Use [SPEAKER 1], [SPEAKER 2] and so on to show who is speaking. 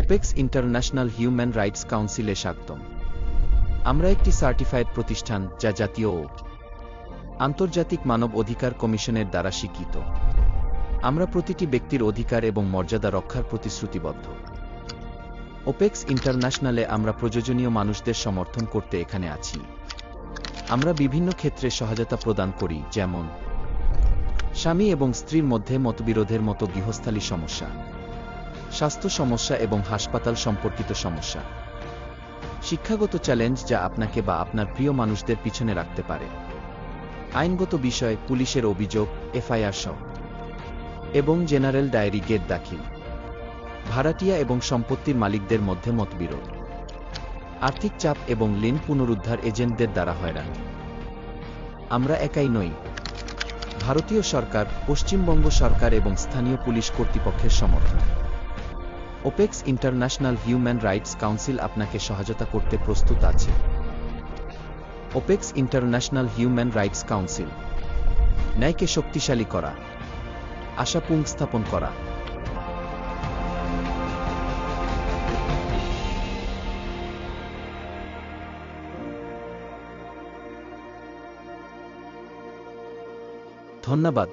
[SPEAKER 1] Opex International Human rights কাউন্সিলে স্বাগতম। আমরা একটি সার্টিফাইড প্রতিষ্ঠান যা জাতীয় ও আন্তর্জাতিক মানব অধিকার কমিশনের দ্বারা স্বীকৃত। আমরা প্রতিটি ব্যক্তির অধিকার এবং মর্যাদা রক্ষার প্রতিশ্রুতিবদ্ধ। ওপেক্স ইন্টারন্যাশনালে আমরা প্রয়োজনীয় মানুষদের সমর্থন করতে এখানে আছি। আমরা বিভিন্ন ক্ষেত্রে সহায়তা প্রদান করি, যেমন স্বামী এবং স্ত্রীর মধ্যে মতবিরোধের মতো গৃহস্থালী সমস্যা, স্বাস্থ্য সমস্যা এবং হাসপাতাল সম্পর্কিত সমস্যা, শিক্ষাগত চ্যালেঞ্জ যা আপনাকে বা আপনার প্রিয় মানুষদের পিছনে রাখতে পারে, আইনগত বিষয়, পুলিশের অভিযোগ, এফআইআর সহ, এবং জেনারেল ডায়েরি গেট দাখিল, ভাড়াটিয়া এবং সম্পত্তির মালিকদের মধ্যে মতবিরোধ, আর্থিক চাপ এবং ঋণ পুনরুদ্ধার এজেন্টদের দ্বারা হয়রানি। আমরা একাই নই। ভারতীয় সরকার, পশ্চিমবঙ্গ সরকার এবং স্থানীয় পুলিশ কর্তৃপক্ষের সমর্থন। Opex International Human Rights Council আপনাকে সহায়তা করতে প্রস্তুত আছে। Opex International Human Rights Council, ন্যায়কে শক্তিশালী করা, আশা পুনঃস্থাপন করা। ধন্যবাদ।